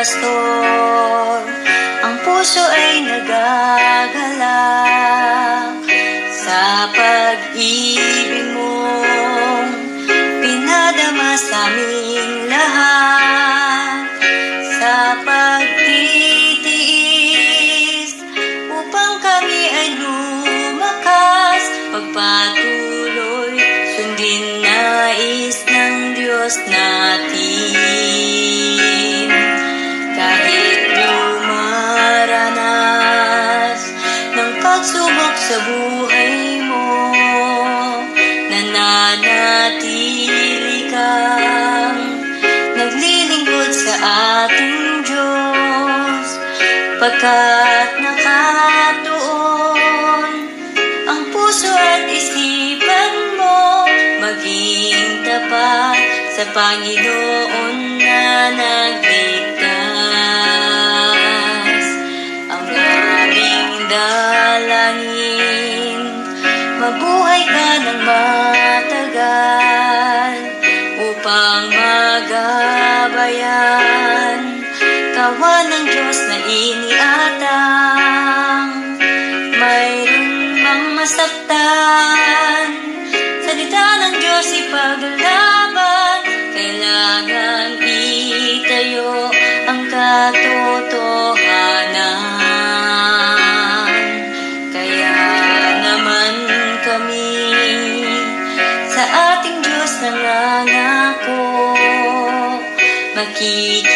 pastor, ang puso ay nagagalak sa pag-ibig mong pinadama sa aming lahat, sa pagtitiis upang kami ay lumakas, pagpatuloy sundin nais ng Diyos natin. Kahit dumaranas ng pagsubok sa buhay mo, nananatili kang naglilingkod sa ating Diyos, pagkat nakatuon ang puso at isipan mo, maging tapat sa Panginoon na nagligtas. Ang aming dalangin, mabuhay ka ng matagal upang magabayan kawan ng Diyos na iniatang. Mayroon mang masaktan, salita ng Diyos ipaglaban, kailangan itayo ang katotohanan. Kaya naman kami sa ating Diyos nangangako, makikita